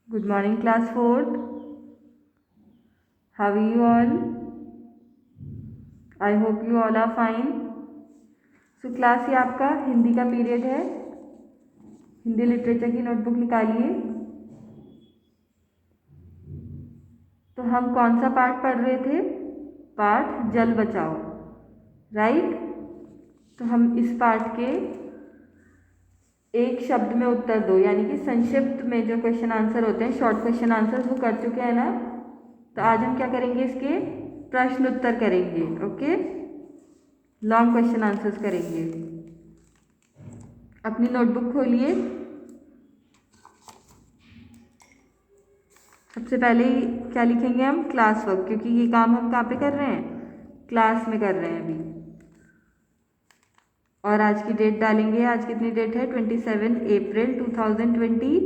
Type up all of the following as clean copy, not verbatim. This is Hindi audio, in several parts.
Good morning, class 4th. How are you all? I hope you all are fine. So class, ये आपका हिंदी का पीरियड है. हिंदी लिटरेचर की नोटबुक निकालिए. तो हम कौन सा पाठ पढ़ रहे थे? पाठ जल बचाओ, राइट. तो हम इस पाठ के एक शब्द में उत्तर दो यानी कि संक्षिप्त में जो क्वेश्चन आंसर होते हैं, शॉर्ट क्वेश्चन आंसर, वो कर चुके हैं ना. तो आज हम क्या करेंगे? इसके प्रश्न उत्तर करेंगे. ओके, लॉन्ग क्वेश्चन आंसर्स करेंगे. अपनी नोटबुक खोलिए. सबसे पहले क्या लिखेंगे हम? क्लास वर्क, क्योंकि ये काम हम कहाँ पे कर रहे हैं? क्लास में कर रहे हैं अभी. और आज की डेट डालेंगे. आज कितनी डेट है? 27 अप्रैल 2021.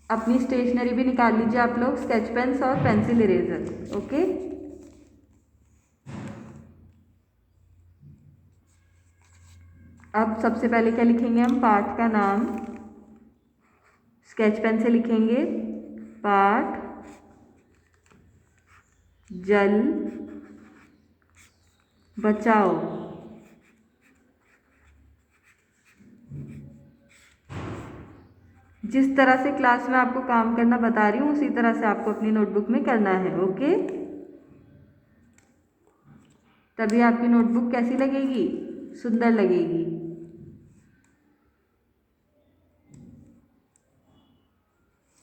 अपनी स्टेशनरी भी निकाल लीजिए आप लोग, स्केच पेन्स और पेंसिल इरेजर. ओके, अब सबसे पहले क्या लिखेंगे हम? पाठ का नाम. स्केच पेन से लिखेंगे पाठ जल बचाओ. जिस तरह से क्लास में आपको काम करना बता रही हूँ उसी तरह से आपको अपनी नोटबुक में करना है. ओके, तभी आपकी नोटबुक कैसी लगेगी? सुंदर लगेगी.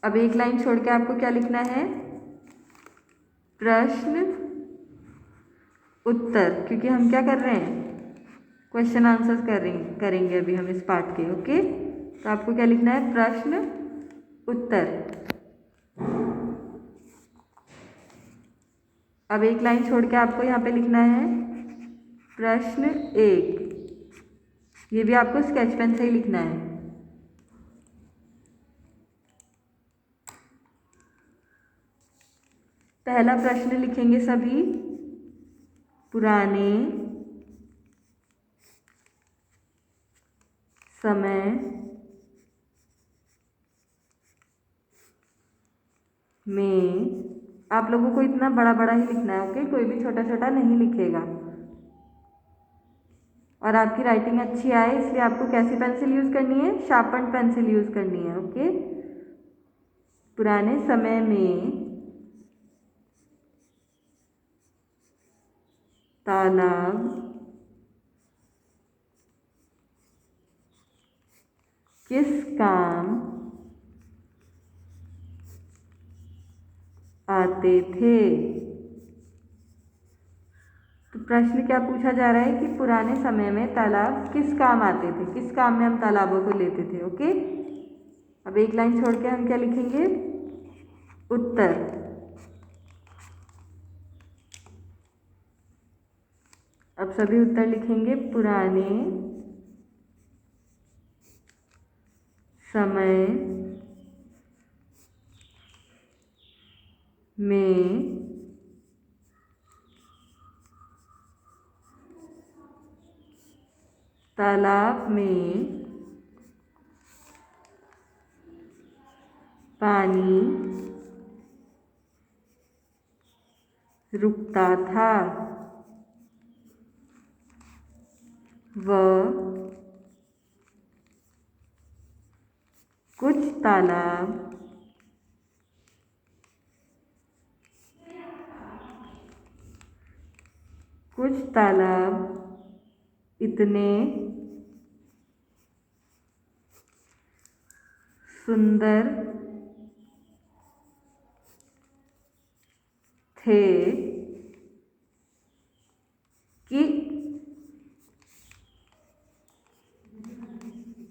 अब एक लाइन छोड़ के आपको क्या लिखना है? प्रश्न उत्तर, क्योंकि हम क्या कर रहे हैं? क्वेश्चन आंसर्स करेंगे अभी हम इस पार्ट के. ओके, तो आपको क्या लिखना है? प्रश्न उत्तर. अब एक लाइन छोड़ के आपको यहाँ पे लिखना है प्रश्न 1. ये भी आपको स्केच पेन से ही लिखना है. पहला प्रश्न लिखेंगे सभी. पुराने समय में, आप लोगों को इतना बड़ा बड़ा ही लिखना है. ओके, कोई भी छोटा छोटा नहीं लिखेगा. और आपकी राइटिंग अच्छी आए इसलिए आपको कैसी पेंसिल यूज़ करनी है? शार्पन पेंसिल यूज़ करनी है. ओके, पुराने समय में तालाब किस काम आते थे? तो प्रश्न क्या पूछा जा रहा है कि पुराने समय में तालाब किस काम आते थे? किस काम में हम तालाबों को लेते थे? ओके, अब एक लाइन छोड़ के हम क्या लिखेंगे? उत्तर. अब सभी उत्तर लिखेंगे. पुराने समय में तालाब में पानी रुकता था व कुछ तालाब इतने सुंदर थे कि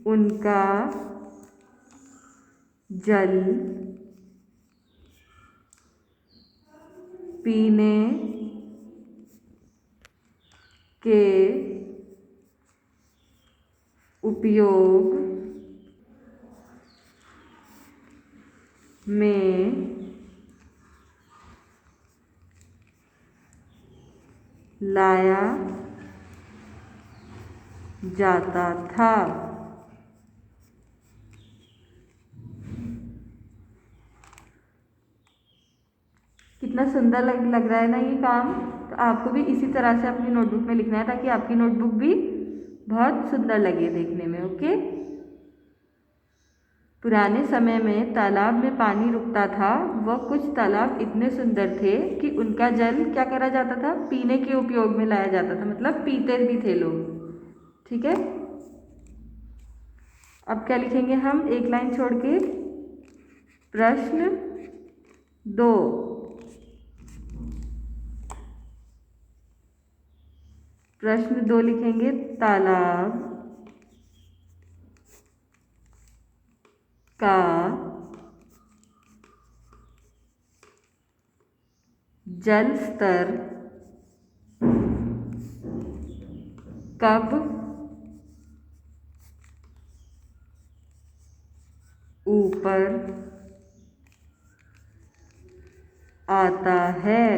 उनका जल पीने के उपयोग में लाया जाता था। कितना सुंदर लग रहा है ना ये काम। तो आपको भी इसी तरह से अपनी नोटबुक में लिखना है ताकि आपकी नोटबुक भी बहुत सुंदर लगे देखने में। ओके। पुराने समय में तालाब में पानी रुकता था। वह कुछ तालाब इतने सुंदर थे कि उनका जल क्या करा जाता था, पीने के उपयोग में लाया जाता था, मतलब पीते भी थे लोग। ठीक है। अब क्या लिखेंगे हम, एक लाइन छोड़ के। प्रश्न 2। प्रश्न 2 लिखेंगे, तालाब का जल स्तर कब ऊपर आता है।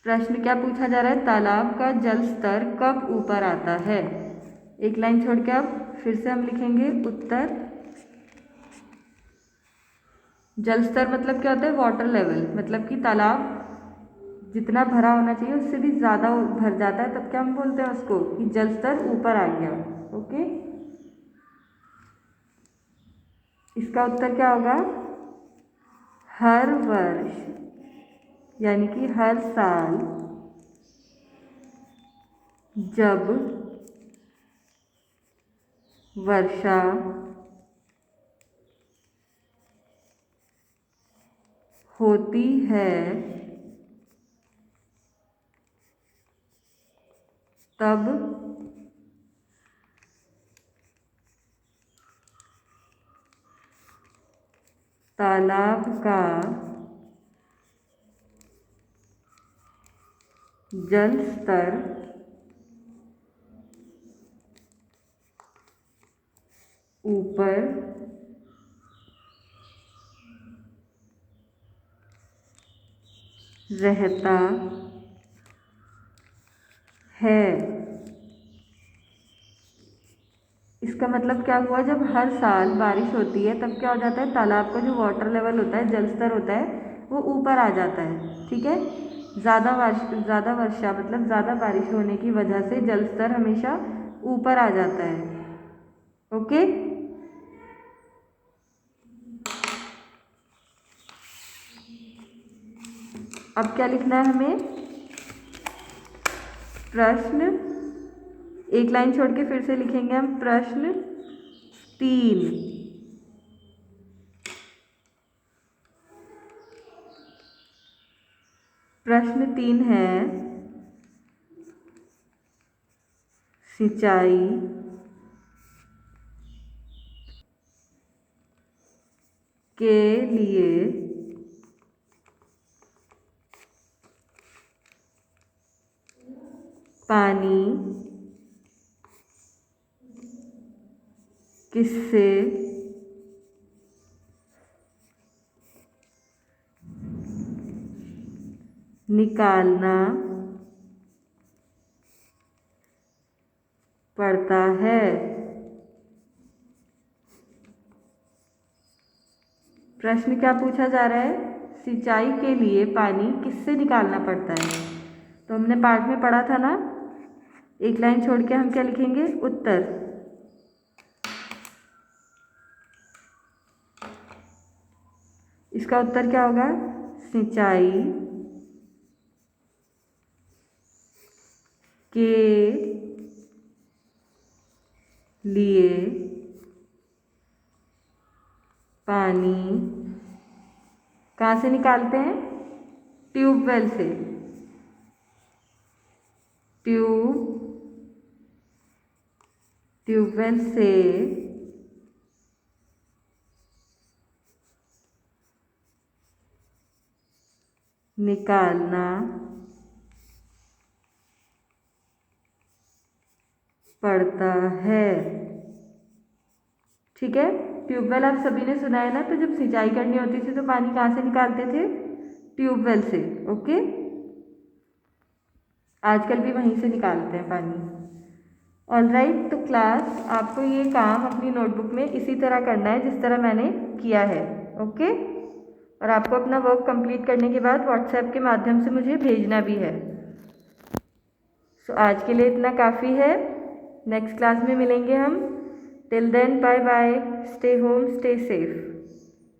प्रश्न क्या पूछा जा रहा है, तालाब का जल स्तर कब ऊपर आता है। एक लाइन छोड़ के अब फिर से हम लिखेंगे उत्तर। जल स्तर मतलब क्या होता है, वाटर लेवल, मतलब कि तालाब जितना भरा होना चाहिए उससे भी ज़्यादा भर जाता है, तब क्या हम बोलते हैं उसको कि जल स्तर ऊपर आ गया। ओके। इसका उत्तर क्या होगा, हर वर्ष यानी कि हर साल जब वर्षा होती है तब तालाब का जल स्तर ऊपर रहता है। इसका मतलब क्या हुआ, जब हर साल बारिश होती है तब क्या हो जाता है, तालाब का जो वाटर लेवल होता है, जल स्तर होता है, वो ऊपर आ जाता है। ठीक है। ज़्यादा वर्षा मतलब ज़्यादा बारिश होने की वजह से जल स्तर हमेशा ऊपर आ जाता है। ओके। अब क्या लिखना है हमें, प्रश्न, एक लाइन छोड़ के फिर से लिखेंगे हम, प्रश्न 3। प्रश्न 3 है, सिंचाई के लिए पानी किससे निकालना पड़ता है। प्रश्न क्या पूछा जा रहा है, सिंचाई के लिए पानी किससे निकालना पड़ता है। तो हमने पाठ में पढ़ा था ना, एक लाइन छोड़ के हम क्या लिखेंगे, उत्तर। इसका उत्तर क्या होगा, सिंचाई के लिए पानी कहाँ से निकालते हैं, ट्यूबवेल से। ट्यूबवेल से निकालना पड़ता है। ठीक है। ट्यूबवेल आप सभी ने सुना है ना, तो जब सिंचाई करनी होती थी तो पानी कहाँ से निकालते थे, ट्यूबवेल से। ओके। आजकल भी वहीं से निकालते हैं पानी। ऑल राइट, तो क्लास आपको ये काम अपनी नोटबुक में इसी तरह करना है जिस तरह मैंने किया है। ओके, और आपको अपना वर्क कंप्लीट करने के बाद व्हाट्सएप के माध्यम से मुझे भेजना भी है। सो आज के लिए इतना काफ़ी है। नेक्स्ट क्लास में मिलेंगे हम। Till then bye bye, stay home, stay safe.